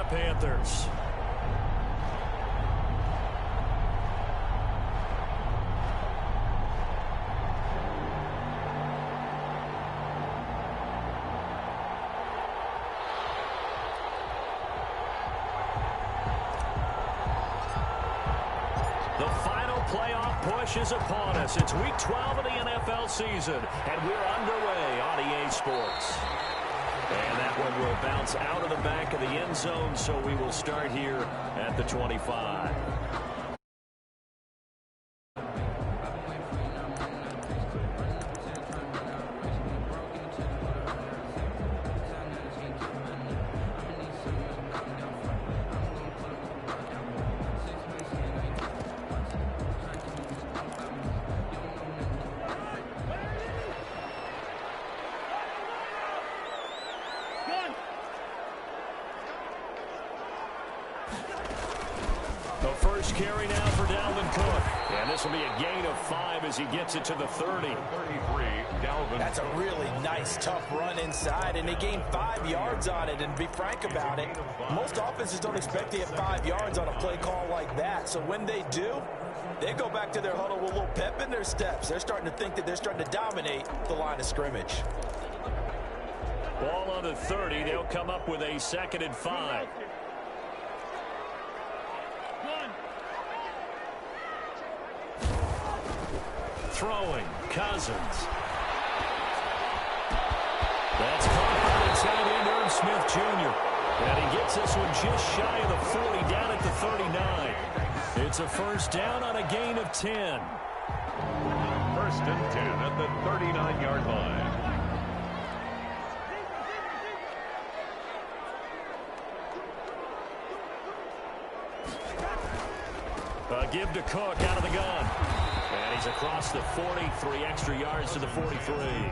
Panthers. The final playoff push is upon us. It's Week 12 of the NFL season, and we're underway on EA Sports. And that one will bounce out of the back of the end zone, so we will start here at the 25. The first carry now for Dalvin Cook. And this will be a gain of 5 as he gets it to the 30. 33, Dalvin. That's a really nice, tough run inside, and they gained 5 yards on it. And to be frank about it, most offenses don't expect to get 5 yards on a play call like that. So when they do, they go back to their huddle with a little pep in their steps. They're starting to think that they're starting to dominate the line of scrimmage. Ball on the 30. They'll come up with a 2nd and 5. Throwing, Cousins. That's caught by the tight end, Irv Smith Jr. And he gets this one just shy of the 40, down at the 39. It's a first down on a gain of 10. First and 10 at the 39-yard line. Give to Cook out of the gun. And he's across the 40, 3 extra yards to the 43.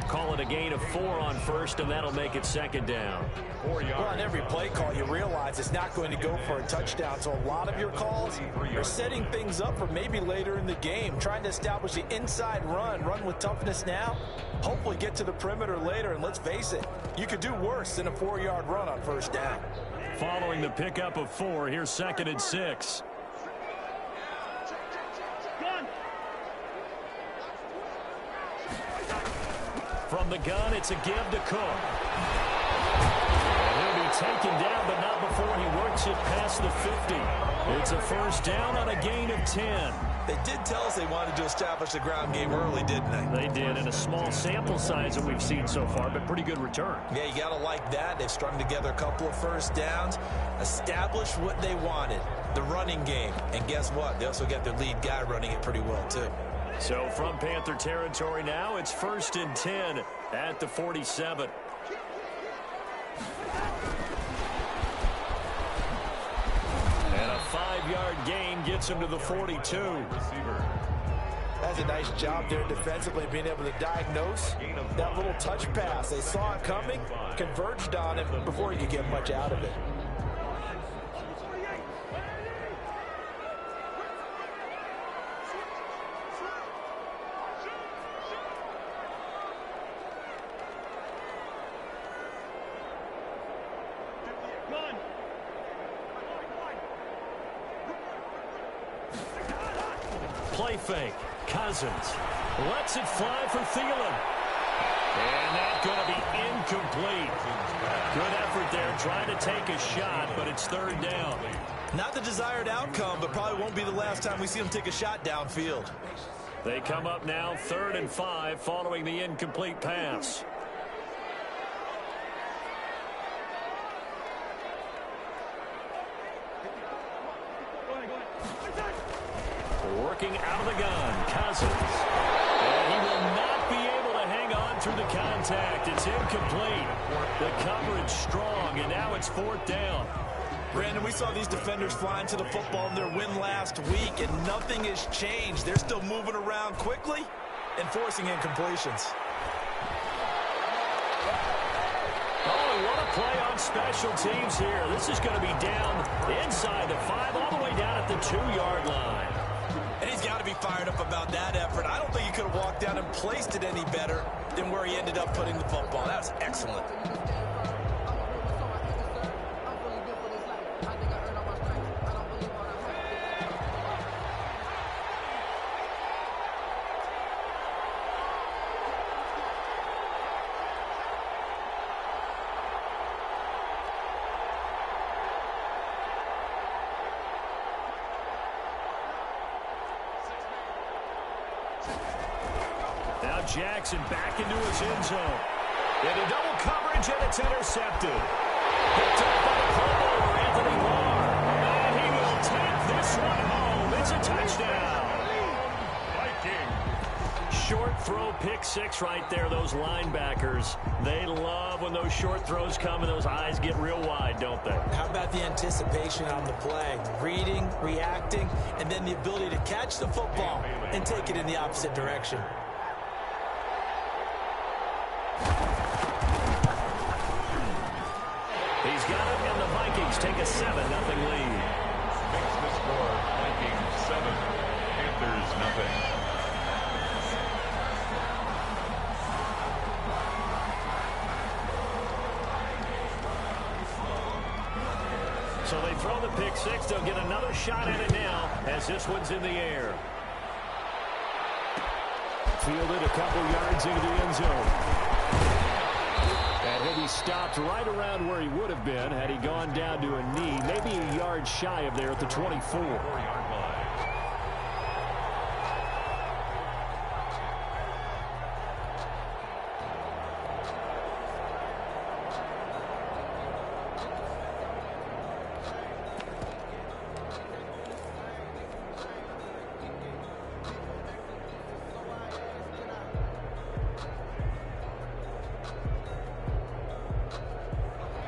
Call it a gain of 4 on first, and that'll make it 2nd down. 4 yards. Well, on every play call, you realize it's not going to go for a touchdown. So a lot of your calls are setting things up for maybe later in the game, trying to establish the inside run with toughness now, hopefully get to the perimeter later. And let's face it, you could do worse than a 4-yard run on first down. Following the pickup of 4, here's 2nd and 6. From the gun, it's a give to Cook. And he'll be taken down, but not before he works it past the 50. It's a first down on a gain of 10. They did tell us they wanted to establish the ground game early, didn't they? They did, in a small sample size that we've seen so far, but pretty good return. Yeah, you got to like that. They've strung together a couple of first downs, established what they wanted, the running game. And guess what? They also got their lead guy running it pretty well, too. So from Panther territory now, it's 1st and 10 at the 47. And a 5-yard gain gets him to the 42. That's a nice job there defensively, being able to diagnose that little touch pass. They saw it coming, converged on it before he could get much out of it. Play fake. Cousins lets it fly for Thielen. And that's going to be incomplete. Good effort there, trying to take a shot, but it's 3rd down. Not the desired outcome, but probably won't be the last time we see him take a shot downfield. They come up now 3rd and 5 following the incomplete pass. Working out of the gun, Cousins. And he will not be able to hang on through the contact. It's incomplete. The coverage strong, and now it's 4th down. Brandon, we saw these defenders flying to the football in their win last week, and nothing has changed. They're still moving around quickly and forcing incompletions. Oh, what a play on special teams here. This is going to be down inside the 5, all the way down at the 2-yard line. And he's got to be fired up about that effort. I don't think he could have walked down and placed it any better than where he ended up putting the football. That was excellent. Jackson back into his end zone. Into double coverage, and it's intercepted. Picked up by the pole, Anthony Barr. And he will take this one home. It's a touchdown. Vikings. Short throw, pick six right there. Those linebackers, they love when those short throws come and those eyes get real wide, don't they? How about the anticipation on the play? Reading, reacting, and then the ability to catch the football and take it in the opposite direction. He's got it, and the Vikings take a 7-0 lead. Makes the score Vikings 7, Panthers 0. So they throw the pick six. They'll get another shot at it now as this one's in the air. Fielded a couple yards into the end zone. And he'll be stopped right around where he would have been had he gone down to a knee, maybe a yard shy of there at the 24. 4-yard line.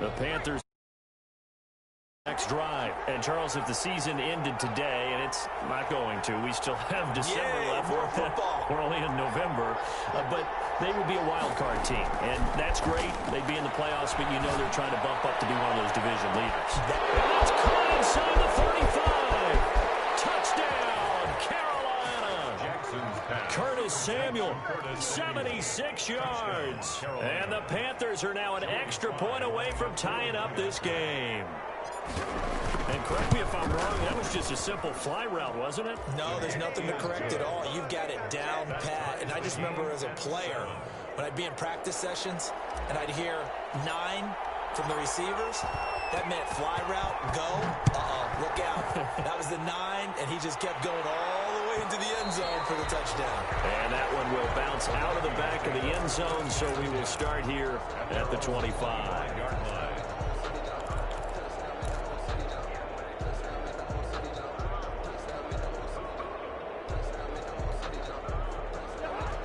The Panthers next drive. And Charles, if the season ended today, and it's not going to, we still have December left. We're only in November, but they would be a wild card team, and that's great. They'd be in the playoffs, but you know they're trying to bump up to be one of those division leaders. And that's caught inside the 35. Touchdown, Carolina. Jackson's pass. Curtis Samuel, 76 yards. And the Panthers are now an extra point away from tying up this game. And correct me if I'm wrong, that was just a simple fly route, wasn't it? No, there's nothing to correct at all. You've got it down pat. And I just remember as a player, when I'd be in practice sessions and I'd hear 9 from the receivers, that meant fly route, go, look out. That was the 9, and he just kept going all the way into the end zone for the touchdown. And that one will bounce out of the back of the end zone, so we will start here at the 25-yard line.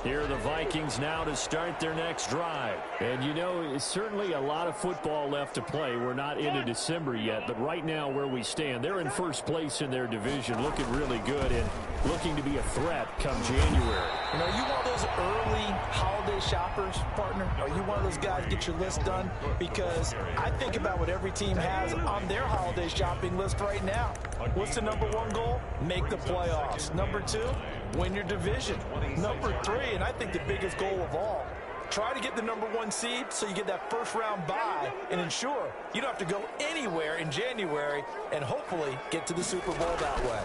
Here are the Vikings now to start their next drive. And, you know, it's certainly a lot of football left to play. We're not into December yet, but right now where we stand, they're in first place in their division, looking really good and looking to be a threat come January. You know, you one of those early holiday shoppers, partner? Are you one of those guys get your list done? Because I think about what every team has on their holiday shopping list right now. What's the number 1 goal? Make the playoffs. Number 2, win your division. Number 3, and I think the biggest goal of all, try to get the number 1 seed so you get that first round bye and ensure you don't have to go anywhere in January and hopefully get to the Super Bowl that way.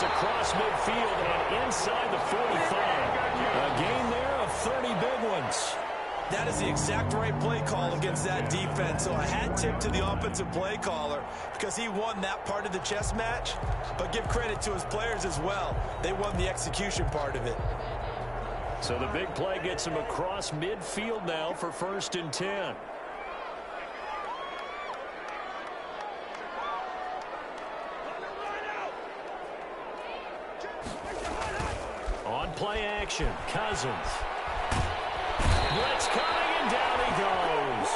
Across midfield and inside the 45. A gain there of 30 big ones. That is the exact right play call against that defense. So a hat tip to the offensive play caller because he won that part of the chess match. But give credit to his players as well. They won the execution part of it. So the big play gets him across midfield now for 1st and 10. Play action. Cousins. Blitz coming, and down he goes.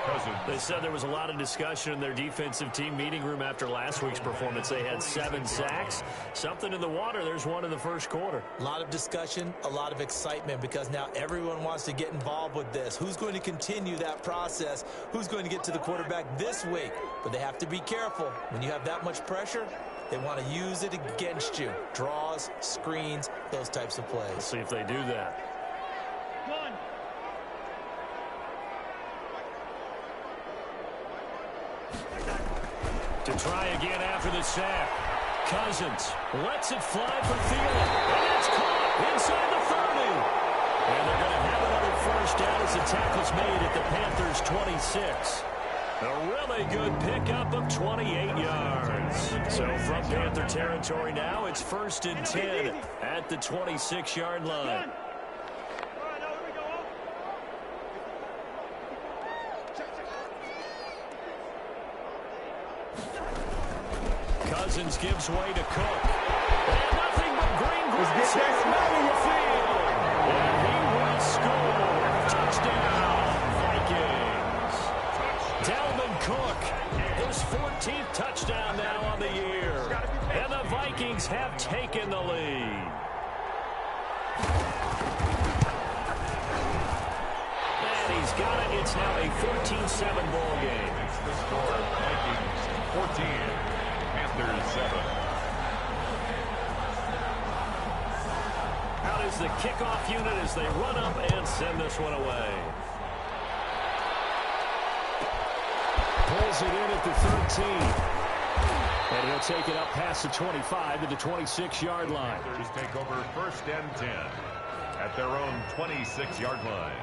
Cousins. They said there was a lot of discussion in their defensive team meeting room after last week's performance. They had 7 sacks. Something in the water. There's one in the first quarter. A lot of discussion, a lot of excitement because now everyone wants to get involved with this. Who's going to continue that process? Who's going to get to the quarterback this week? But they have to be careful. When you have that much pressure, they want to use it against you. Draws, screens, those types of plays. Let's see if they do that. To try again after the sack. Cousins lets it fly for Thielen. And it's caught inside the 30. And they're going to have another first down as the tackle's made at the Panthers' 26. A really good pickup of 28 yards. So from Panther territory now, it's 1st and 10 at the 26-yard line. Cousins gives way to Cook. And nothing but green grass in the middle of the field. And he will score. Touchdown, Vikings. Dalvin Cook, his 14th touchdown now on the year. And the Vikings have taken the lead. And he's got it. It's now a 14-7 ball game. The score, Vikings 14, Panthers 7. Out is the kickoff unit as they run up and send this one away. Pulls it in at the 13. And he'll take it up past the 25 to the 26-yard line. Panthers take over 1st and 10 at their own 26-yard line.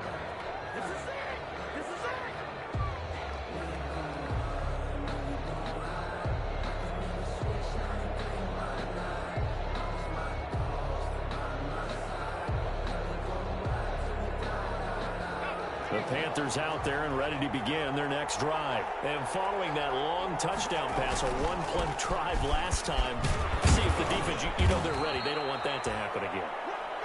The Panthers out there and ready to begin their next drive. And following that long touchdown pass, a one-play drive last time, see if the defense, you know they're ready. They don't want that to happen again.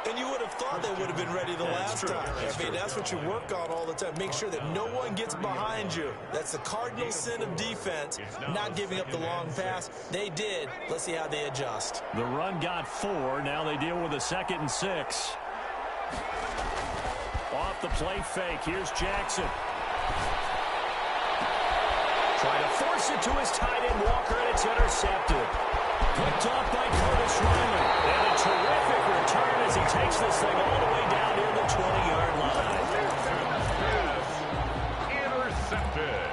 And you would have thought they would have been ready the last time. I mean, that's what you work on all the time. Make sure that no one gets behind you. That's the cardinal sin of defense, not giving up the long pass. They did. Let's see how they adjust. The run got 4. Now they deal with a 2nd and 6. Off the play fake. Here's Jackson. Trying to force it to his tight end Walker, and it's intercepted. Picked off by Curtis Riley. And a terrific return as he takes this thing all the way down near the 20-yard line. Intercepted.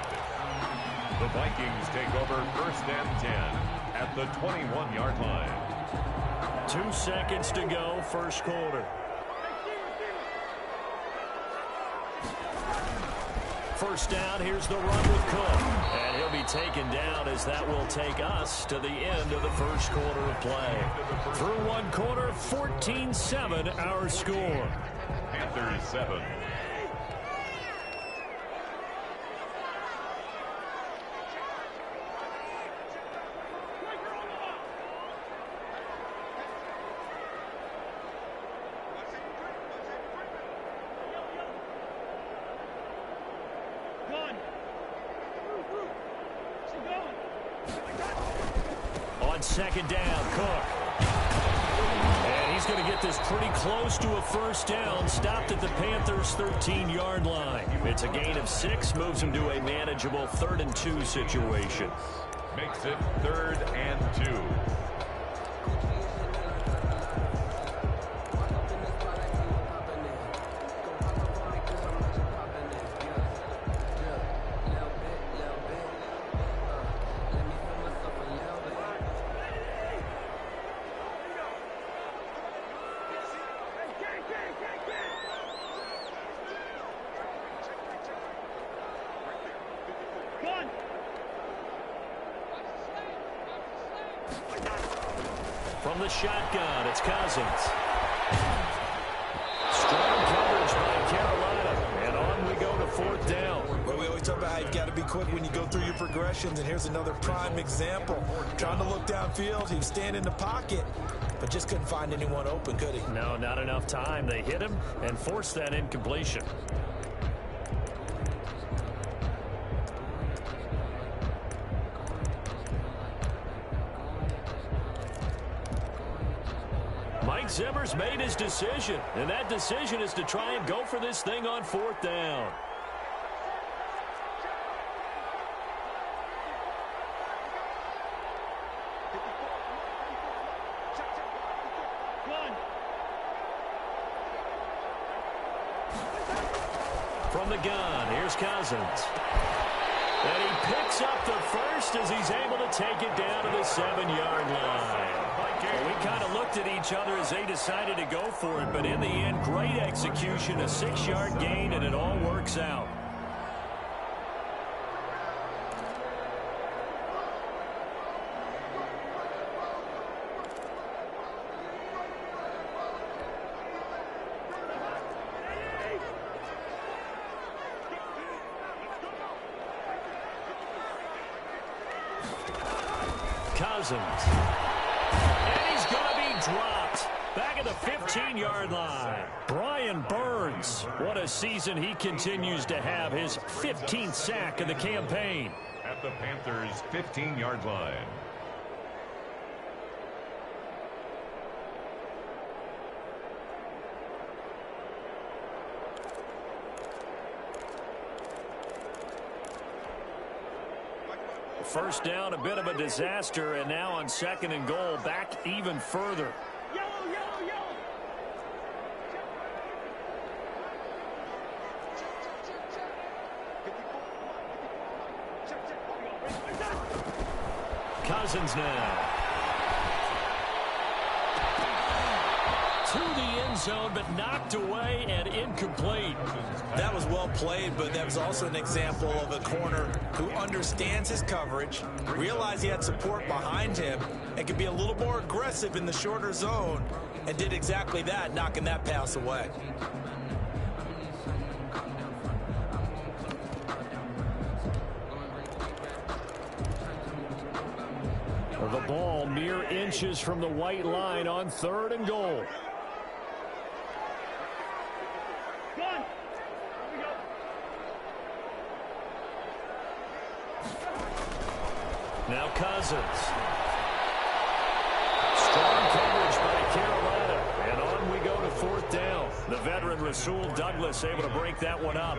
The Vikings take over 1st and 10 at the 21-yard line. 2 seconds to go, first quarter. First down, here's the run with Cook. And he'll be taken down as that will take us to the end of the first quarter of play. Through one quarter, 14-7 our score. Panthers 7. On second down, Cook. And he's going to get this pretty close to a first down. Stopped at the Panthers' 13-yard line. It's a gain of 6, moves him to a manageable 3rd and 2 situation. Makes it 3rd and 2. From the shotgun, it's Cousins. Strong coverage by Carolina. And on we go to 4th down. Well, we always talk about how you've got to be quick when you go through your progressions, and here's another prime example. Trying to look downfield, he was standing in the pocket, but just couldn't find anyone open, could he? No, not enough time. They hit him and forced that incompletion. Mike Zimmer's made his decision, and that decision is to try and go for this thing on 4th down. From the gun, here's Cousins. And he picks up the first as he's able to take it down to the 7-yard line. Well, we kind of looked at each other as they decided to go for it, but in the end, great execution, a 6-yard gain, and it all works out. Cousins. And he's going to be dropped. Back at the 15-yard line. Brian Burns. What a season he continues to have. His 15th sack of the campaign. At the Panthers' 15-yard line. First down, a bit of a disaster, and now on 2nd and goal, back even further. Cousins now. To the end zone, but knocked away and incomplete. That was well played, but that was also an example of a corner who understands his coverage, realized he had support behind him, and could be a little more aggressive in the shorter zone, and did exactly that, knocking that pass away. The ball mere inches from the white line on 3rd and goal. Now Cousins. Strong coverage by Carolina. And on we go to 4th down. The veteran Rasul Douglas able to break that one up.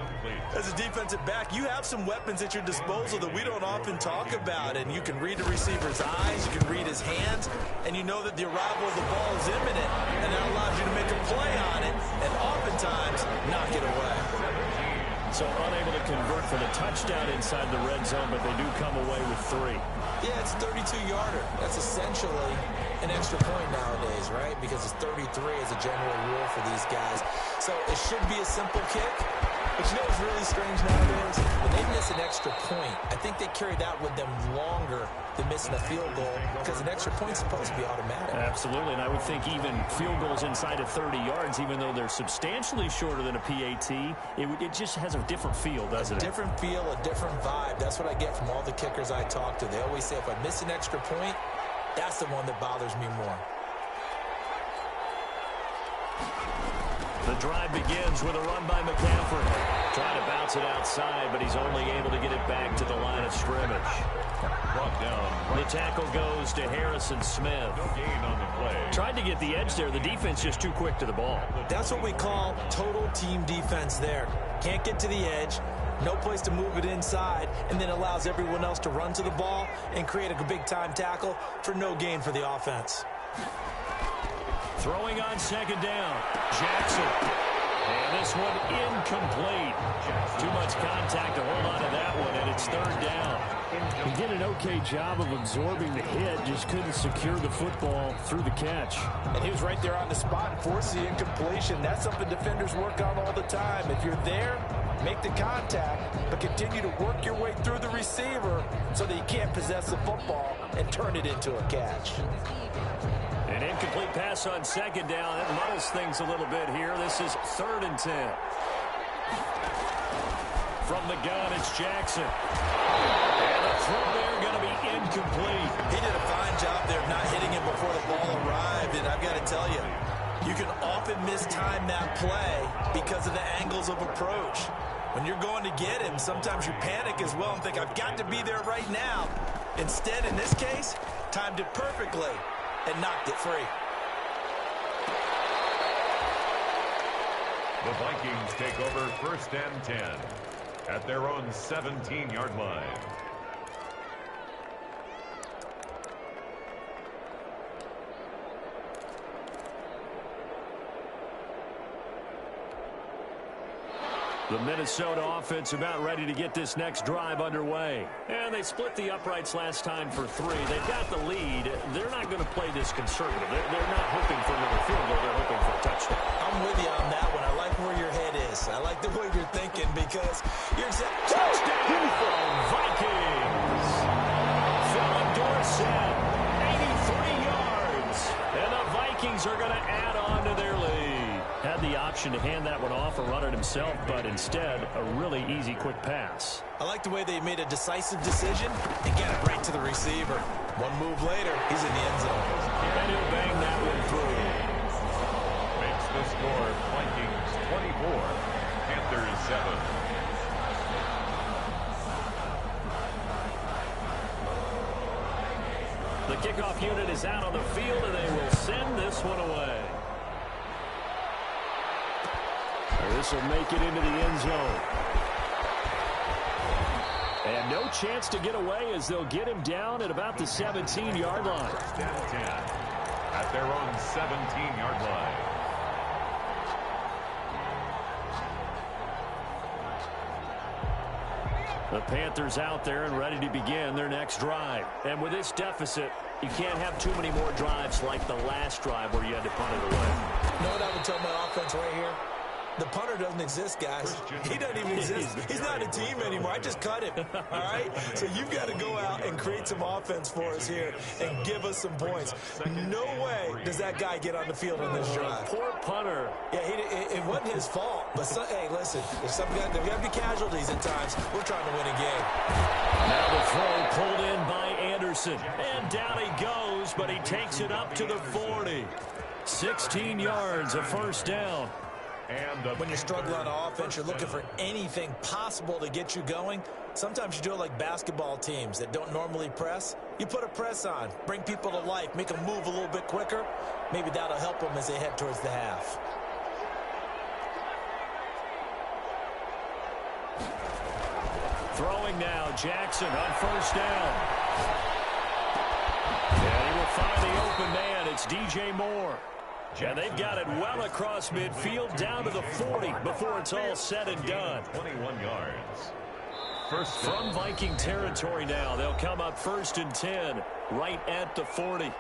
As a defensive back, you have some weapons at your disposal that we don't often talk about. And you can read the receiver's eyes, you can read his hands, and you know that the arrival of the ball is imminent. And that allows you to make a play on it and oftentimes knock it away. So unable to convert for the touchdown inside the red zone, but they do come away with 3. Yeah, it's a 32-yarder. That's essentially an extra point nowadays, right? Because it's 33 as a general rule for these guys. So it should be a simple kick. But you know what's really strange nowadays? When they miss an extra point, I think they carry that with them longer than missing a field goal because an extra point's supposed to be automatic. Absolutely, and I would think even field goals inside of 30 yards, even though they're substantially shorter than a PAT, it just has a different feel, doesn't it? A different feel, a different vibe. That's what I get from all the kickers I talk to. They always say if I miss an extra point, that's the one that bothers me more. The drive begins with a run by McCaffrey. Trying to bounce it outside, but he's only able to get it back to the line of scrimmage. Brought down. The tackle goes to Harrison Smith. No gain on the play. Tried to get the edge there. The defense just too quick to the ball. That's what we call total team defense there. Can't get to the edge, no place to move it inside, and then allows everyone else to run to the ball and create a big-time tackle for no gain for the offense. Throwing on 2nd down, Jackson. And this one incomplete. Too much contact to hold on to that one, and it's 3rd down. He did an okay job of absorbing the hit, just couldn't secure the football through the catch. And he was right there on the spot and forced the incompletion. That's something defenders work on all the time. If you're there, make the contact, but continue to work your way through the receiver so that you can't possess the football and turn it into a catch. An incomplete pass on 2nd down. That muddles things a little bit here. This is 3rd and 10. From the gun, it's Jackson. And the throw there going to be incomplete. He did a fine job there of not hitting him before the ball arrived, and I've got to tell you, you can often mistime that play because of the angles of approach. When you're going to get him, sometimes you panic as well and think, I've got to be there right now. Instead, in this case, timed it perfectly and knocked it free. The Vikings take over 1st and 10 at their own 17-yard line. The Minnesota offense about ready to get this next drive underway. And they split the uprights last time for 3. They've got the lead. They're not going to play this conservative. They're not hoping for another field goal. They're hoping for a touchdown. I'm with you on that one. I like where your head is. I like the way you're thinking because you're touchdown Vikings. Philip Dorsett, 83 yards. And the Vikings are going to add on to their lead. Had the option to hand that one off or run it himself, but instead, a really easy, quick pass. I like the way they made a decisive decision and got it right to the receiver. One move later, he's in the end zone. And he'll bang that one through. Makes the score Vikings 24, Panthers 7. The kickoff unit is out on the field, and they will send this one away. This will make it into the end zone. And no chance to get away as they'll get him down at about the 17-yard line. First and 10 at their own 17-yard line. The Panthers out there and ready to begin their next drive. And with this deficit, you can't have too many more drives like the last drive where you had to punt it away. You know what I would tell my offense right here? The punter doesn't exist, guys. He doesn't even exist. He's not a team anymore. I just cut him, all right? So you've got to go out and create some offense for us here and give us some points. No way does that guy get on the field in this drive. Poor punter. Yeah, it wasn't his fault. But, hey, listen, there's got to be casualties at times. We're trying to win a game. Now the throw pulled in by Anderson. And down he goes, but he takes it up to the 40. 16 yards, a first down. And when you're struggling on offense, you're looking for anything possible to get you going. Sometimes you do it like basketball teams that don't normally press. You put a press on, bring people to life, make them move a little bit quicker. Maybe that'll help them as they head towards the half. Throwing now, Jackson on first down. And he will find the open man. It's DJ Moore. And they've got it well across midfield down to the 40 before it's all said and done. 21 yards. First from Viking territory now. They'll come up first and 10 right at the 40.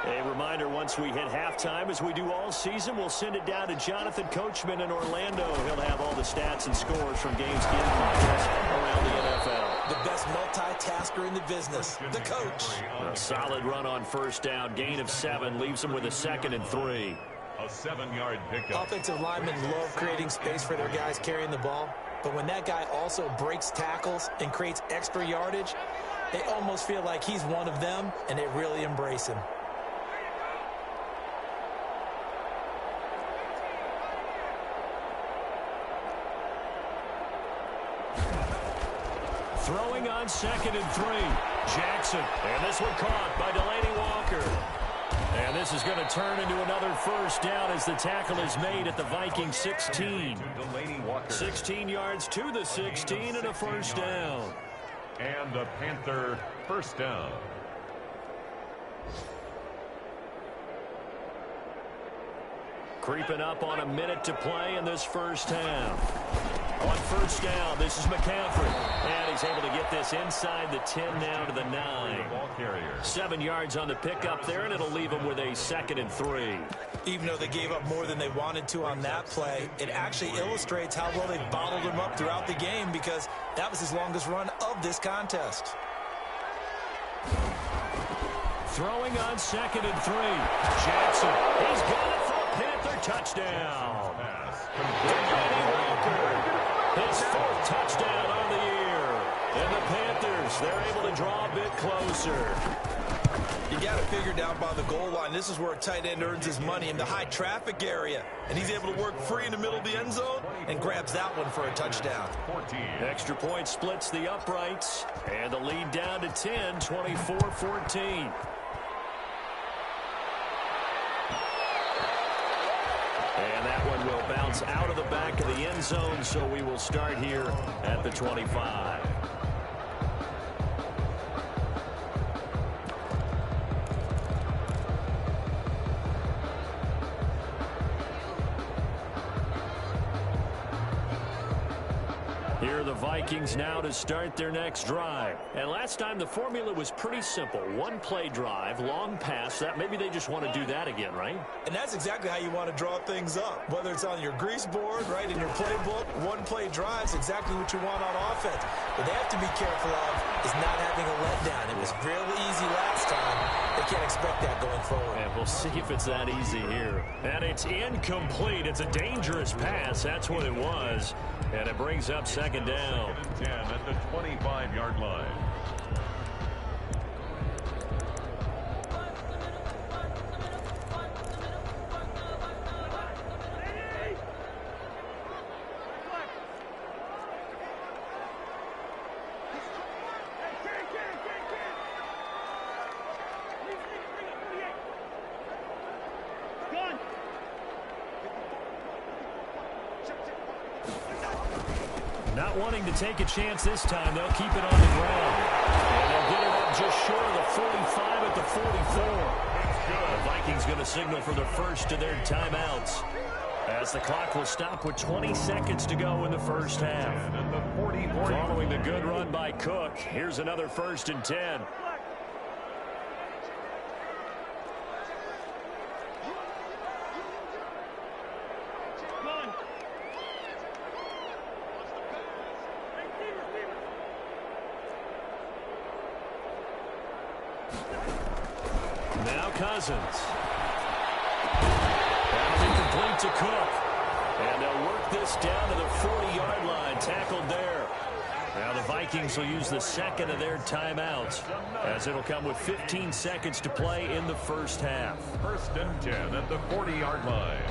A reminder, once we hit halftime, as we do all season, we'll send it down to Jonathan Coachman in Orlando. He'll have all the stats and scores from games getting contest around the NFL. The best multitasker in the business, the coach. A solid run on first down. Gain of 7 leaves them with a 2nd and 3. A 7-yard pickup. Offensive linemen love creating space for their guys carrying the ball. But when that guy also breaks tackles and creates extra yardage, they almost feel like he's one of them, and they really embrace him. Throwing on 2nd and 3. Jackson. And this one caught by Delaney Walker. And this is going to turn into another first down as the tackle is made at the Vikings 16. 16 yards to the 16 and a first down. And a Panther first down. Creeping up on a minute to play in this first half. On first down, this is McCaffrey. And he's able to get this inside the 10 now to the 9. 7 yards on the pickup there, and it'll leave him with a 2nd and 3. Even though they gave up more than they wanted to on that play, it actually illustrates how well they bottled him up throughout the game because that was his longest run of this contest. Throwing on 2nd and 3. Jackson. He's got it for a Panther touchdown. Delaney Walker. His 4th touchdown on the year. And the Panthers, they're able to draw a bit closer. You got to figure down by the goal line. This is where a tight end earns his money in the high traffic area. And he's able to work free in the middle of the end zone and grabs that one for a touchdown. 14. Extra point splits the uprights. And the lead down to 10, 24-14. And that one will bounce out of the back of the end zone, so we will start here at the 25. Here are the Vikings now to start their next drive. And last time the formula was pretty simple. One play drive, long pass. That maybe they just want to do that again, right? And that's exactly how you want to draw things up. Whether it's on your grease board, right, in your playbook, one play drive is exactly what you want on offense. But they have to be careful of is not having a letdown. It was real easy last time. They can't expect that going forward. And we'll see if it's that easy here. And it's incomplete. It's a dangerous pass. That's what it was. And it brings up second down. 10 at the 25-yard line. Not wanting to take a chance this time, they'll keep it on the ground. And they'll get it up just short of the 45 at the 44. The Vikings going to signal for the first of their timeouts, as the clock will stop with 20 seconds to go in the first half. Following the good run by Cook, here's another 1st and 10. Now Cousins. That'll be complete to Cook. And they'll work this down to the 40-yard line. Tackled there. Now the Vikings will use the second of their timeouts, as it'll come with 15 seconds to play in the first half. 1st and 10 at the 40-yard line.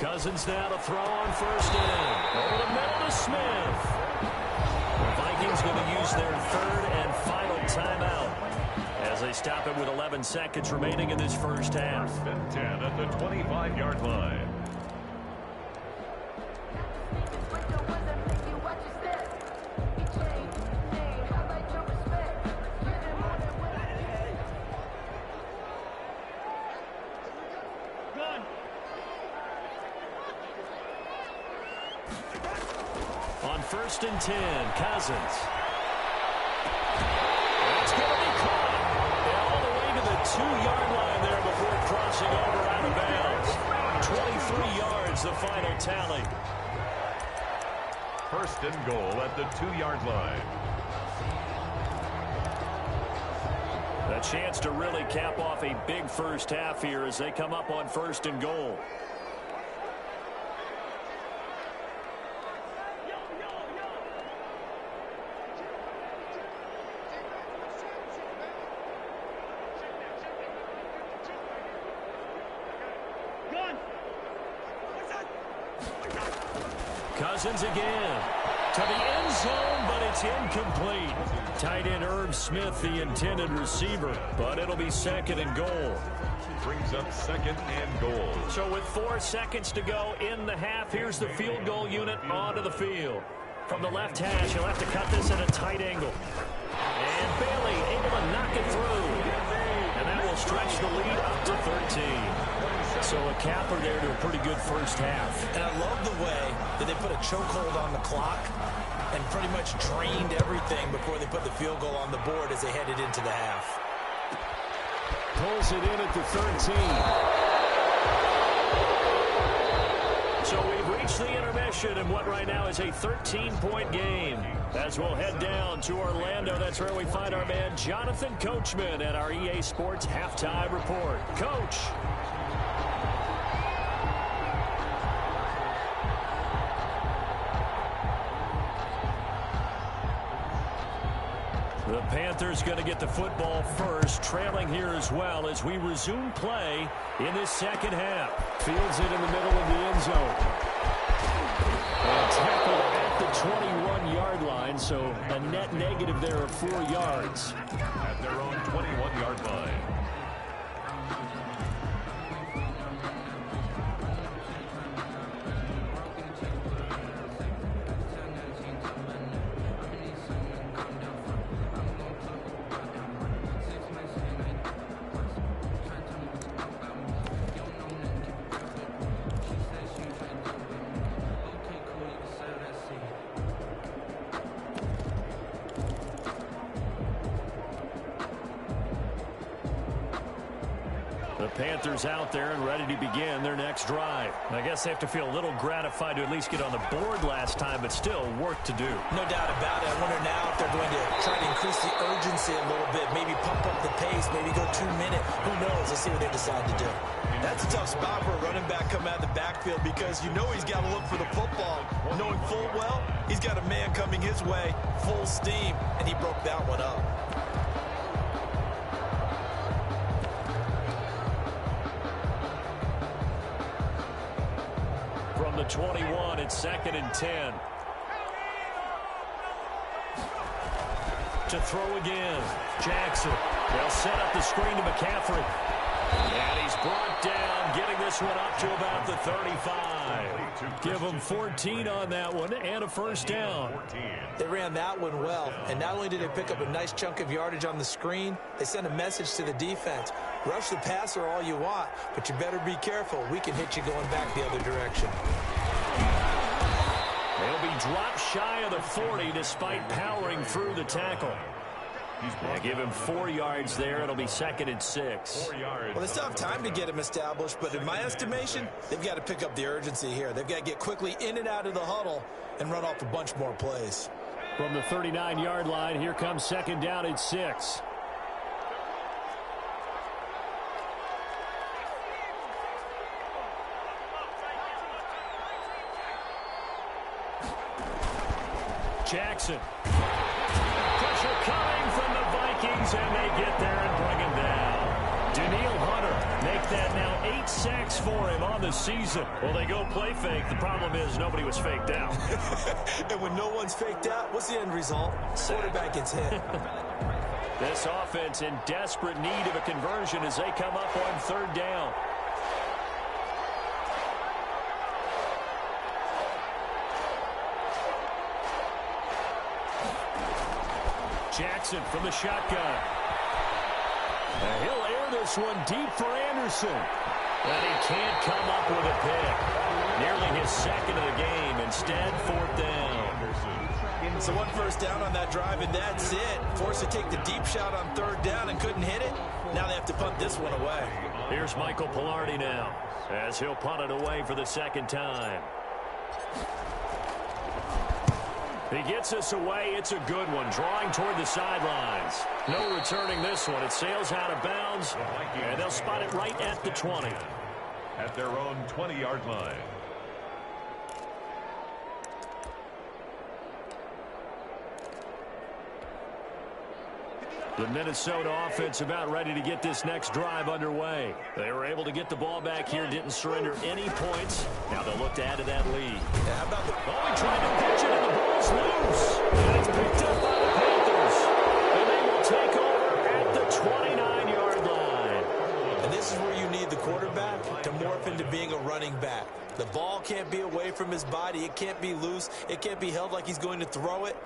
Cousins now to throw on 1st down. Over the middle to Smith. The Vikings going to use their 3rd and final timeout, as they stop it with 11 seconds remaining in this first half. 1st and 10 at the 25-yard line. On 1st and 10, Cousins. That's going to be caught. All the way to the 2-yard line there before crossing over out of bounds. 23 yards, the final tally. 1st and goal at the 2-yard line. A chance to really cap off a big first half here as they come up on 1st and goal. Cousins again to the end zone, but it's incomplete. Tight end Irv Smith, the intended receiver, but it'll be 2nd and goal. Brings up 2nd and goal. So with 4 seconds to go in the half, here's the field goal unit onto the field. From the left hash, he'll have to cut this at a tight angle. And Bailey able to knock it through. And that will stretch the lead up to 13. So a capper there to a pretty good first half. And I love the way that they put a chokehold on the clock and pretty much drained everything before they put the field goal on the board as they headed into the half. Pulls it in at the 13. So we've reached the intermission in what right now is a 13-point game. As we'll head down to Orlando, that's where we find our man Jonathan Coachman at our EA Sports Halftime Report. Coach. The Panthers going to get the football first, trailing here as well as we resume play in this second half. Fields it in the middle of the end zone. And tackled at the 21-yard line, so a net negative there of 4 yards. At their own 21-yard line. The Panthers out there and ready to begin their next drive. I guess they have to feel a little gratified to at least get on the board last time, but still work to do. No doubt about it. I wonder now if they're going to try to increase the urgency a little bit, maybe pump up the pace, maybe go 2 minute. Who knows? Let's see what they decide to do. That's a tough spot for a running back coming out of the backfield because you know he's got to look for the football, knowing full well he's got a man coming his way, full steam, and he broke that one up. From the 21, it's 2nd and 10. To throw again, Jackson. They'll set up the screen to McCaffrey. And he's brought down, getting this one up to about the 35. Give him 14 on that one and a first down. They ran that one well, and not only did they pick up a nice chunk of yardage on the screen, they sent a message to the defense. Rush the passer all you want, but you better be careful. We can hit you going back the other direction. They'll be dropped shy of the 40 despite powering through the tackle. Give him 4 yards there. It'll be 2nd and 6. Well, they still have time to get him established, but in my estimation, they've got to pick up the urgency here. They've got to get quickly in and out of the huddle and run off a bunch more plays. From the 39-yard line, here comes 2nd down and 6. Jackson. Pressure coming from the Vikings, and they get there and bring him down. Daniil Hunter make that now 8 sacks for him on the season. Well, they go play fake. The problem is nobody was faked out. And when no one's faked out, what's the end result? Quarterback gets hit. This offense in desperate need of a conversion as they come up on 3rd down. Jackson from the shotgun. And he'll air this one deep for Anderson. And he can't come up with a pick. Nearly his 2nd of the game. Instead, 4th down. So 1 first down on that drive, and that's it. Forced to take the deep shot on 3rd down and couldn't hit it. Now they have to punt this one away. Here's Michael Pilardi now as he'll punt it away for the 2nd time. He gets us away. It's a good one. Drawing toward the sidelines. No returning this one. It sails out of bounds, and they'll spot it right at the 20. At their own 20-yard line. The Minnesota offense about ready to get this next drive underway. They were able to get the ball back here, didn't surrender any points. Now they'll look to add to that lead. Yeah, how about he tried to pitch it, and the ball's loose. And it's picked up by the Panthers. And they will take over at the 29-yard line. And this is where you need the quarterback to morph into being a running back. The ball can't be away from his body. It can't be loose. It can't be held like he's going to throw it.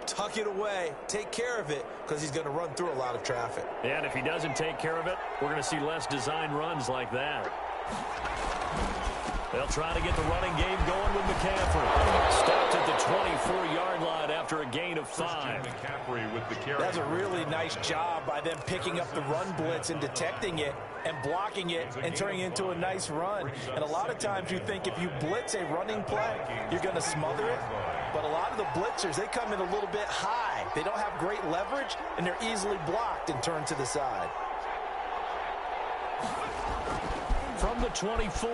Tuck it away, take care of it, because he's going to run through a lot of traffic. And if he doesn't take care of it, we're going to see less design runs like that. They'll try to get the running game going with McCaffrey. Stopped at the 24-yard line after a gain of 5. McCaffrey with the carry. That's a really nice job by them picking up the run blitz and detecting it and blocking it and turning it into a nice run. And a lot of times you think if you blitz a running play, you're going to smother it. But a lot of the blitzers, they come in a little bit high. They don't have great leverage, and they're easily blocked and turned to the side. From the 24,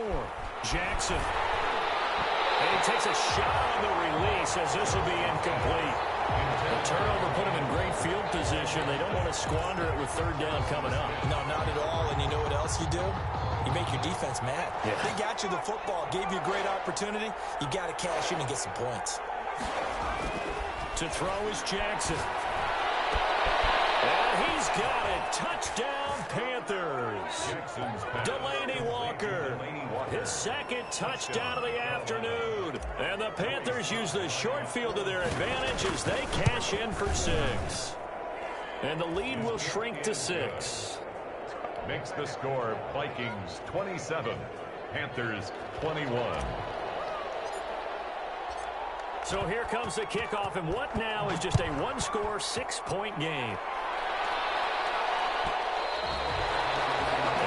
Jackson. And he takes a shot on the release as this will be incomplete. The turnover put him in great field position. They don't want to squander it with 3rd down coming up. No, not at all. And you know what else you do? You make your defense mad. Yeah. They got you the football, gave you a great opportunity. You got to cash in and get some points. To throw is Jackson. And he's got it. Touchdown, Panthers. Delaney Walker. His 2nd touchdown of the afternoon. And the Panthers use the short field to their advantage as they cash in for 6. And the lead will shrink to 6. Makes the score Vikings 27, Panthers 21. So here comes the kickoff, and what now is just a 1-score, 6-point game.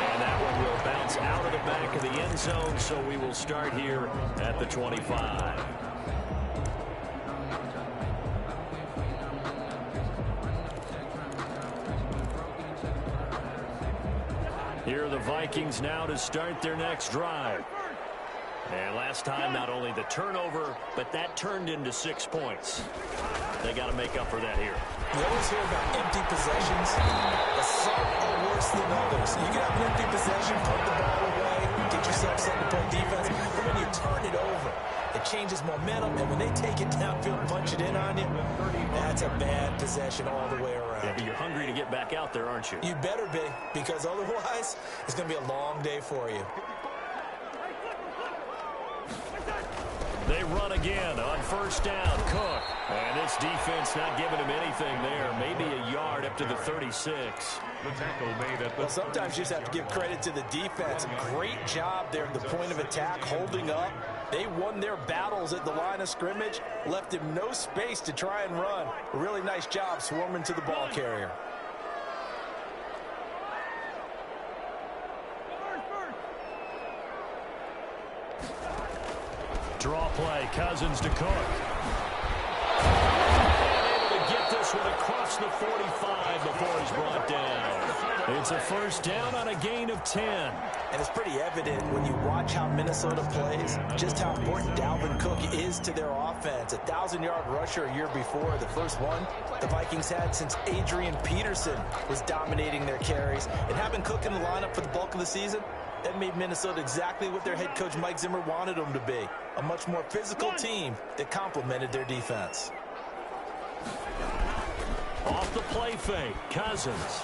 And that one bounce out of the back of the end zone, so we will start here at the 25. Here are the Vikings now to start their next drive. And last time, not only the turnover, but that turned into 6 points. They got to make up for that here. You always hear about empty possessions, but some are worse than others. You can have an empty possession, put the ball away, get yourself something to play defense, but when you turn it over, it changes momentum, and when they take it downfield and punch it in on you, that's a bad possession all the way around. Yeah, but you're hungry to get back out there, aren't you? You better be, because otherwise, it's going to be a long day for you. They run again on first down. Cook. And this defense not giving him anything there. Maybe a yard up to the 36. The tackle made at the Well, sometimes you just have to give credit to the defense. Great job there at the point of attack, holding up. They won their battles at the line of scrimmage, left him no space to try and run. A really nice job swarming to the ball carrier. Draw play. Cousins to Cook. And able to get this one across the 45 before he's brought down. It's a first down on a gain of 10. And it's pretty evident when you watch how Minnesota plays, just how important Dalvin Cook is to their offense. A 1,000-yard rusher a year before, the first one the Vikings had since Adrian Peterson was dominating their carries. And having Cook in the lineup for the bulk of the season, that made Minnesota exactly what their head coach Mike Zimmer wanted them to be. A much more physical team that complemented their defense. Off the play fake, Cousins.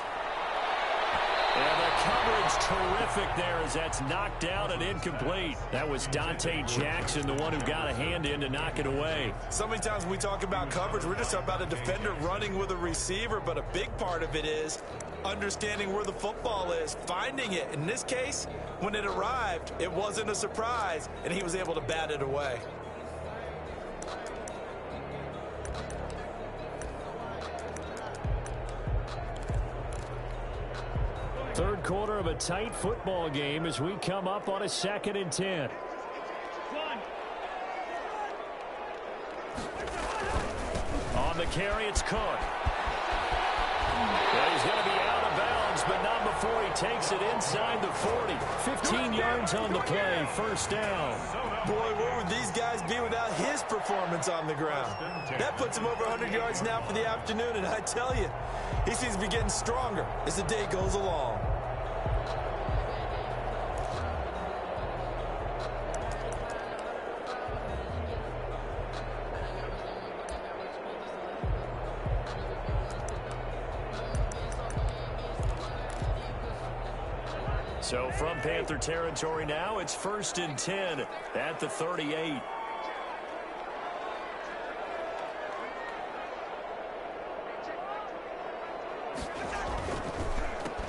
And the coverage terrific there as that's knocked down and incomplete. That was Dante Jackson, the one who got a hand in to knock it away. So many times when we talk about coverage, we're just talking about a defender running with a receiver, but a big part of it is understanding where the football is, finding it. In this case, when it arrived, it wasn't a surprise, and he was able to bat it away. Third quarter of a tight football game as we come up on a 2nd and 10. On the carry, it's Cook. Well, he's going to be out of bounds, but not before he takes it inside the 40. 15 yards on the play, first down. Boy, where would these guys be without his performance on the ground? That puts him over 100 yards now for the afternoon, and I tell you, he seems to be getting stronger as the day goes along. So from Panther territory now, it's 1st and 10 at the 38.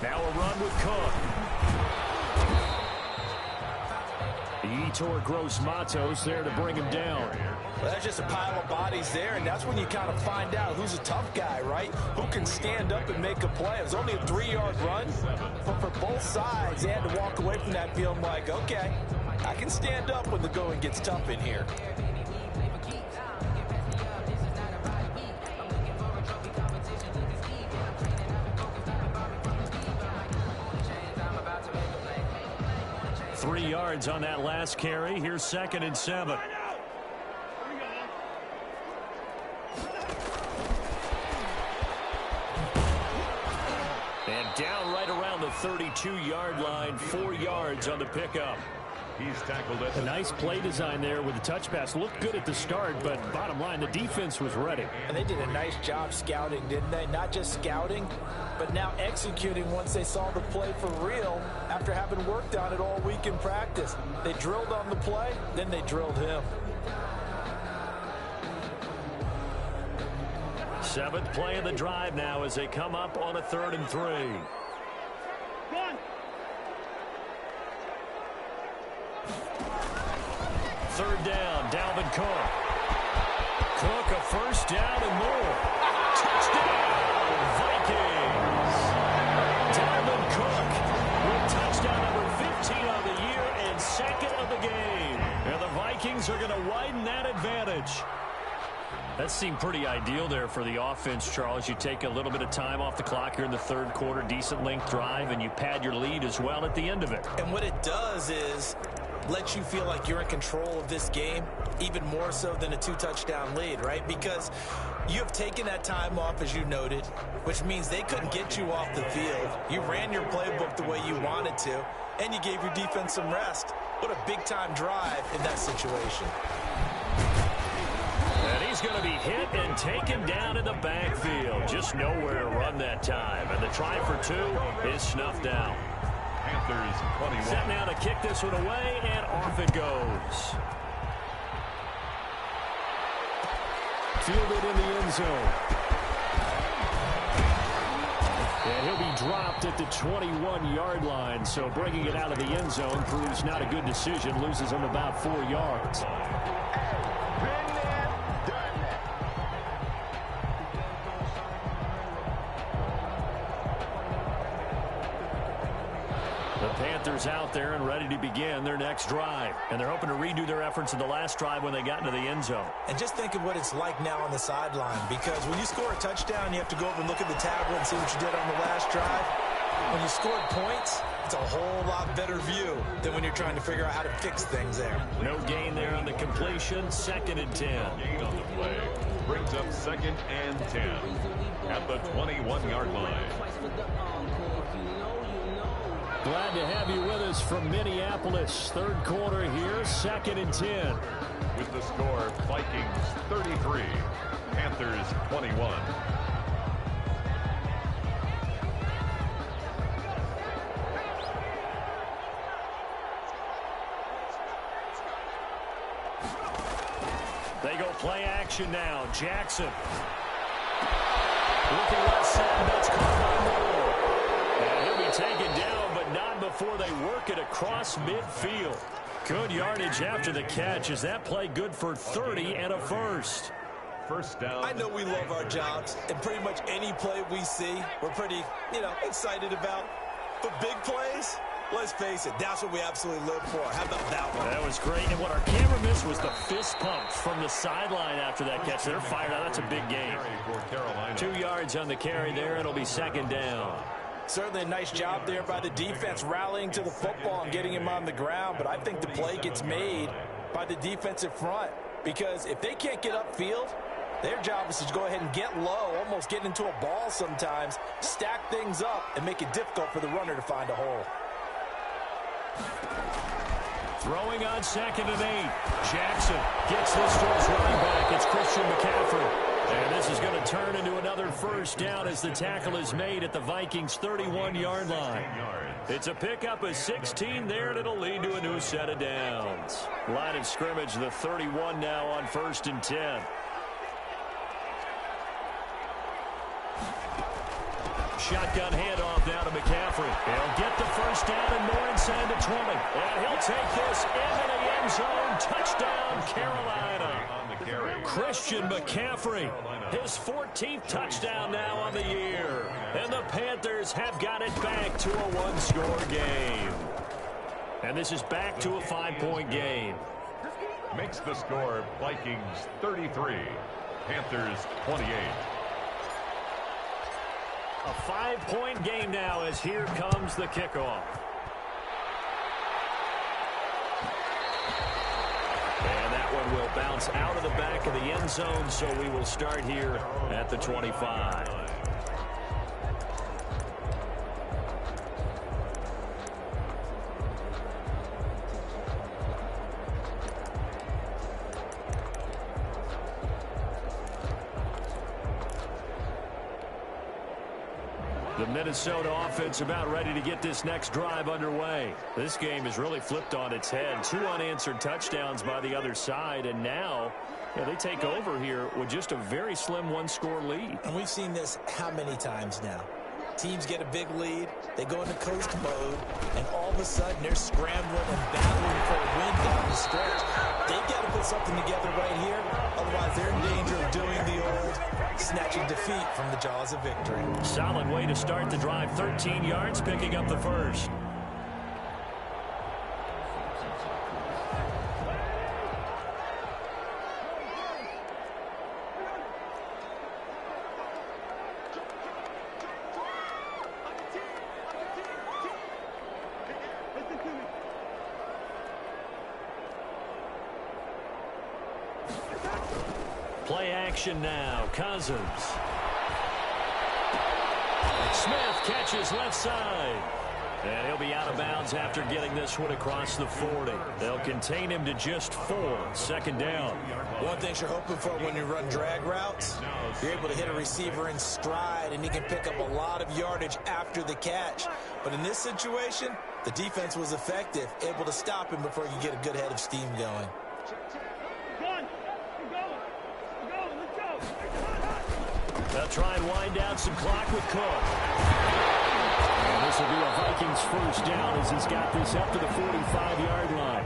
Now a run with Cook. Yetur Gross-Matos there to bring him down. Well, that's just a pile of bodies there, and that's when you kind of find out who's a tough guy, right? Who can stand up and make a play. It was only a 3-yard run, but for both sides, they had to walk away from that feeling like, okay, I can stand up when the going gets tough in here. Three yards on that last carry. Here's 2nd and 7. And down right around the 32-yard line, 4 yards on the pickup. He's tackled it. A nice play design there with the touch pass. Looked good at the start, but bottom line, the defense was ready. And they did a nice job scouting, didn't they? Not just scouting, but now executing once they saw the play for real after having worked on it all week in practice. They drilled on the play, then they drilled him. 7th play of the drive now as they come up on a 3rd and 3. Third down, Dalvin Cook. Cook, a first down and more. Touchdown, Vikings. Dalvin Cook with touchdown number 15 Vikings are going to widen that advantage. That seemed pretty ideal there for the offense, Charles. You take a little bit of time off the clock here in the third quarter, decent length drive, and you pad your lead as well at the end of it. And what it does is let you feel like you're in control of this game, even more so than a 2-touchdown lead, right? Because you have taken that time off, as you noted, which means they couldn't get you off the field. You ran your playbook the way you wanted to, and you gave your defense some rest. What a big-time drive in that situation. And he's going to be hit and taken down in the backfield. Just nowhere to run that time. And the try for 2 is snuffed out. Panthers 21. Set now to kick this one away, and off it goes. Fielded in the end zone. And he'll be dropped at the 21-yard line. So bringing it out of the end zone proves not a good decision. Loses him about 4 yards. The Panthers out there and ready to begin their next drive. And they're hoping to redo their efforts in the last drive when they got into the end zone. And just think of what it's like now on the sideline, because when you score a touchdown, you have to go over and look at the tablet and see what you did on the last drive. When you scored points, it's a whole lot better view than when you're trying to figure out how to fix things there. No gain there on the completion. 2nd and 10. Gain on the play. Brings up 2nd and 10 at the 21-yard line. Glad to have you with us from Minneapolis. Third quarter here, 2nd and 10. With the score, Vikings 33, Panthers 21. They go play action now. Jackson. Looking left side, that's caught by Moore. And he'll be taken down, but not before they work it across midfield. Good yardage after the catch. Is that play good for 30 and a first? First down. I know we love our jobs, and pretty much any play we see, we're pretty, excited about. But big plays, let's face it, that's what we absolutely live for. How about that one? That was great. And what our camera missed was the fist pump from the sideline after that catch. They're fired out. That's a big game. 2 yards on the carry there. It'll be 2nd down. Certainly a nice job there by the defense rallying to the football and getting him on the ground. But I think the play gets made by the defensive front, because if they can't get upfield, their job is to go ahead and get low, almost get into a ball sometimes, stack things up, and make it difficult for the runner to find a hole. Throwing on 2nd and 8. Jackson gets this to his running back. It's Christian McCaffrey. And this is going to turn into another first down as the tackle is made at the Vikings' 31-yard line. It's a pickup of 16 there, and it'll lead to a new set of downs. Line of scrimmage, the 31 now on 1st and 10. Shotgun handoff now to McCaffrey. He'll get the first down and more inside the 20. And he'll take this into the end zone. Touchdown, Carolina. Christian McCaffrey, his 14th touchdown now on the year. And the Panthers have got it back to a one-score game. And this is back to a 5-point game. Makes the score Vikings 33, Panthers 28. A 5-point game now as here comes the kickoff. And that one will bounce out of the back of the end zone, so we will start here at the 25. The Minnesota offense about ready to get this next drive underway. This game is really flipped on its head. 2 unanswered touchdowns by the other side, and now they take over here with just a very slim one-score lead. And we've seen this how many times now? Teams get a big lead, they go into coast mode, and all of a sudden they're scrambling and battling for a win down the stretch. They've got to put something together right here, otherwise they're in danger of doing the old snatching defeat from the jaws of victory. Solid way to start the drive. 13 yards, picking up the first. play action now. Cousins. Smith catches left side. And he'll be out of bounds after getting this one across the 40. They'll contain him to just 4. Second down. One thing you're hoping for when you run drag routes, you're able to hit a receiver in stride, and he can pick up a lot of yardage after the catch. But in this situation, the defense was effective, able to stop him before he could get a good head of steam going. They'll try and wind down some clock with Cook. And this will be a Vikings first down as he's got this up to the 45-yard line.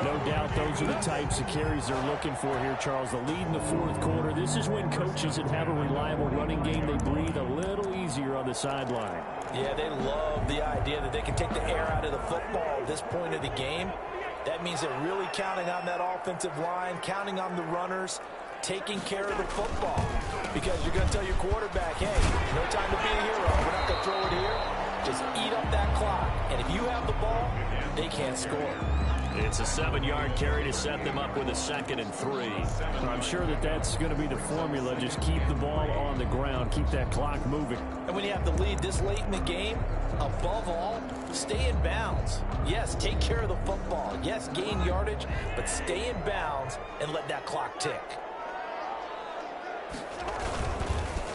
No doubt those are the types of carries they're looking for here, Charles. The lead in the fourth quarter. This is when coaches that have a reliable running game, they breathe a little easier on the sideline. Yeah, they love the idea that they can take the air out of the football at this point of the game. That means they're really counting on that offensive line, counting on the runners, taking care of the football. Because you're going to tell your quarterback, hey, no time to be a hero. We're not going to throw it here. Just eat up that clock. And if you have the ball, they can't score. It's a 7-yard carry to set them up with a 2nd and 3. I'm sure that that's going to be the formula. Just keep the ball on the ground. Keep that clock moving. And when you have the lead this late in the game, above all, stay in bounds. Yes, take care of the football. Yes, gain yardage, but stay in bounds and let that clock tick.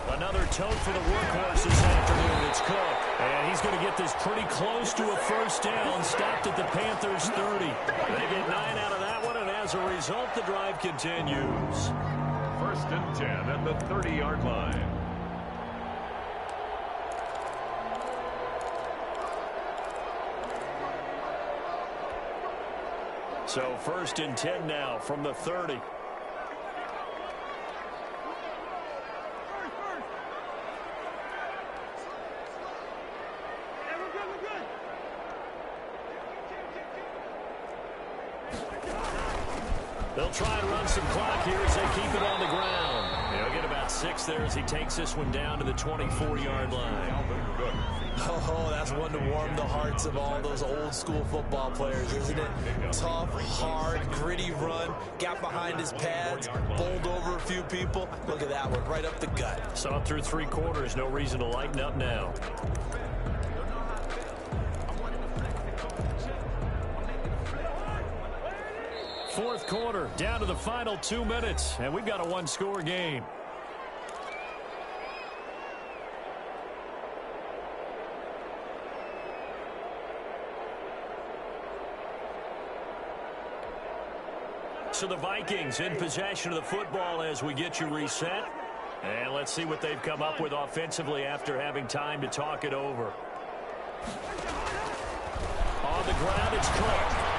Another tote for the workhorse this afternoon. It's Cook. And he's going to get this pretty close to a first down. Stopped at the Panthers' 30. They get 9 out of that one, and as a result, the drive continues. 1st and 10 at the 30-yard line. So 1st and 10 now from the 30. They'll try and run some clock here as they keep it on the ground. He'll get about 6 there as he takes this one down to the 24-yard line. Oh, that's one to warm the hearts of all those old school football players, isn't it? Tough, hard, gritty run, got behind his pads, bowled over a few people. Look at that one, right up the gut. Saw it through 3 quarters, no reason to lighten up now. Fourth quarter, down to the final 2 minutes, and we've got a 1-score game. So the Vikings in possession of the football as we get you reset. And let's see what they've come up with offensively after having time to talk it over. On the ground, it's Cook.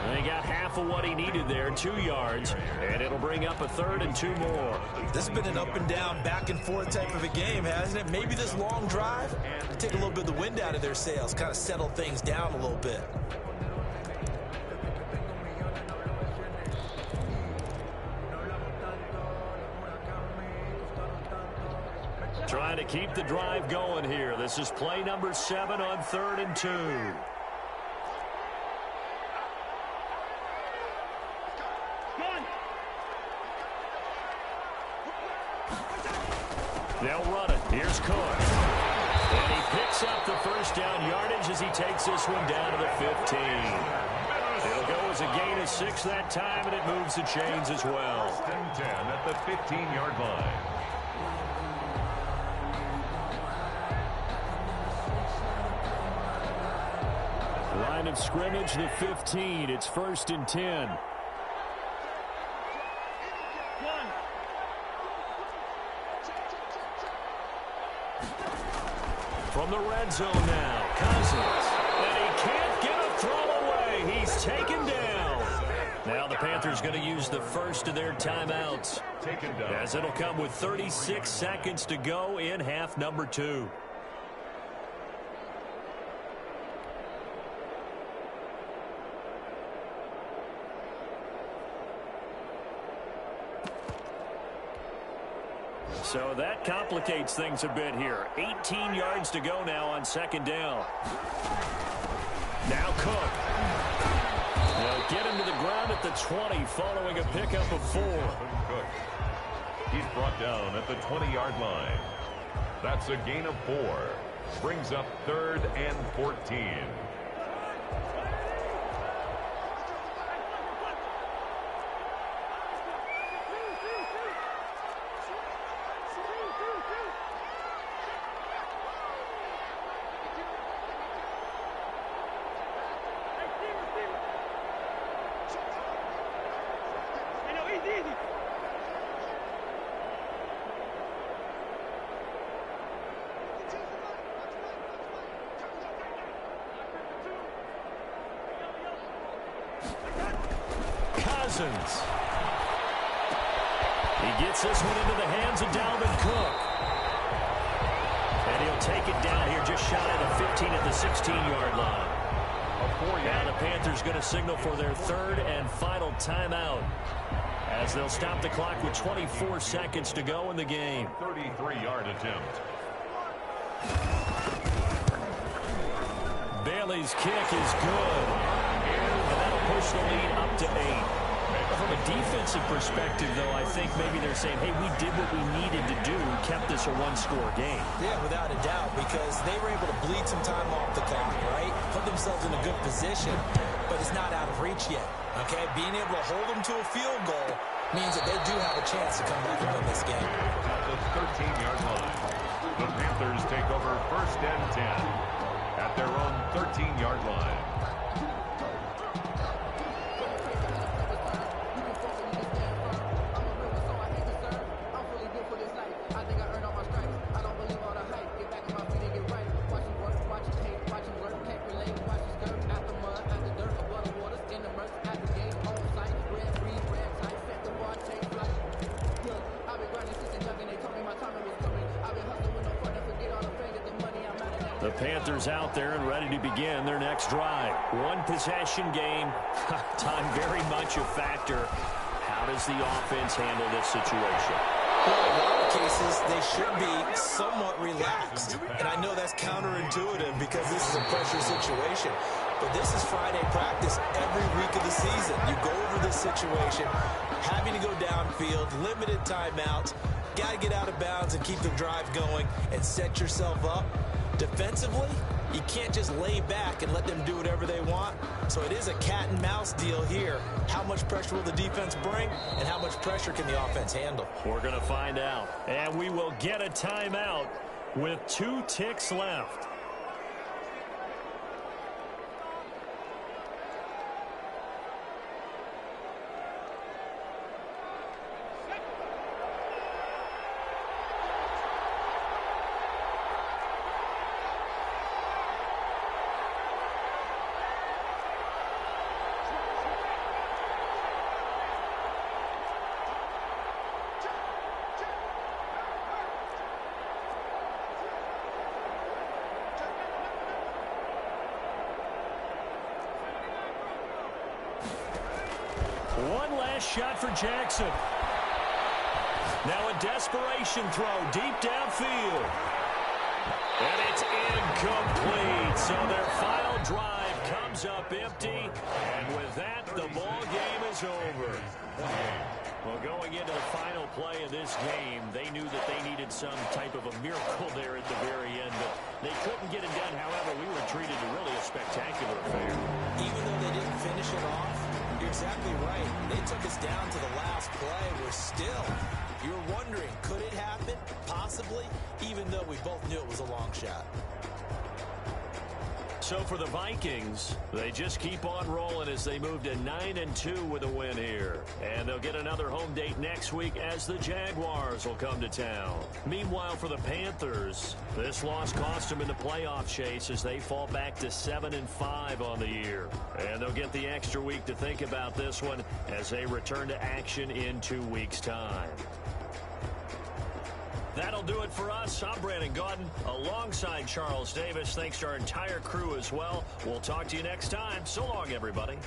And he got half of what he needed there, 2 yards, and it'll bring up a 3rd and 2 more. This has been an up and down, back and forth type of a game, hasn't it? Maybe this long drive to take a little bit of the wind out of their sails, kind of settle things down a little bit. Trying to keep the drive going here. This is play number 7 on 3rd and 2. They'll run it. Here's Cook. And he picks up the first down yardage as he takes this one down to the 15. It'll go as a gain of 6 that time, and it moves the chains as well. 1st and 10 at the 15-yard line. Line of scrimmage, the 15. It's 1st and 10. From the red zone now, Cousins. And he can't get a throw away. He's taken down. Now the Panthers going to use the first of their timeouts, as it'll come with 36 seconds to go in half number 2. So that complicates things a bit here. 18 yards to go now on 2nd down. Now Cook. They'll get him to the ground at the 20 following a pickup of 4. He's brought down at the 20-yard line. That's a gain of 4. Brings up 3rd and 14. He gets this one into the hands of Dalvin Cook. And he'll take it down here just shy of the 15 at the 16-yard line. Now the Panthers going to signal for their 3rd and final timeout as they'll stop the clock with 24 seconds to go in the game. 33-yard attempt. Bailey's kick is good. And that'll push the lead up to 8. From a defensive perspective, though, I think maybe they're saying, hey, we did what we needed to do, kept this a one-score game. Yeah, without a doubt, because they were able to bleed some time off the clock, right? Put themselves in a good position, but it's not out of reach yet, okay? Being able to hold them to a field goal means that they do have a chance to come back and win this game. At the 13-yard line, the Panthers take over 1st and 10 at their own 13-yard line. The Panthers out there and ready to begin their next drive. One possession game. Time very much a factor. How does the offense handle this situation? Well, in a lot of cases, they should be somewhat relaxed. And I know that's counterintuitive because this is a pressure situation. But this is Friday practice every week of the season. You go over this situation, having to go downfield, limited timeouts, got to get out of bounds and keep the drive going and set yourself up. Defensively, you can't just lay back and let them do whatever they want. So it is a cat and mouse deal here. How much pressure will the defense bring and how much pressure can the offense handle? We're going to find out. And we will get a timeout with 2 ticks left. One last shot for Jackson. Now a desperation throw deep downfield. And it's incomplete. So their final drive comes up empty. And with that, the ball game is over. Well, going into the final play of this game, they knew that they needed some type of a miracle there at the very end, but they couldn't get it done. However, we were treated to really a spectacular affair. Even though they didn't finish it off, you're exactly right. They took us down to the last play. We're still, you're wondering, could it happen? Possibly, even though we both knew it was a long shot. So for the Vikings, they just keep on rolling as they move to 9-2 with a win here. And they'll get another home date next week as the Jaguars will come to town. Meanwhile, for the Panthers, this loss cost them in the playoff chase as they fall back to 7-5 on the year. And they'll get the extra week to think about this one as they return to action in 2 weeks' time. That'll do it for us. I'm Brandon Gaudin alongside Charles Davis. Thanks to our entire crew as well. We'll talk to you next time. So long, everybody.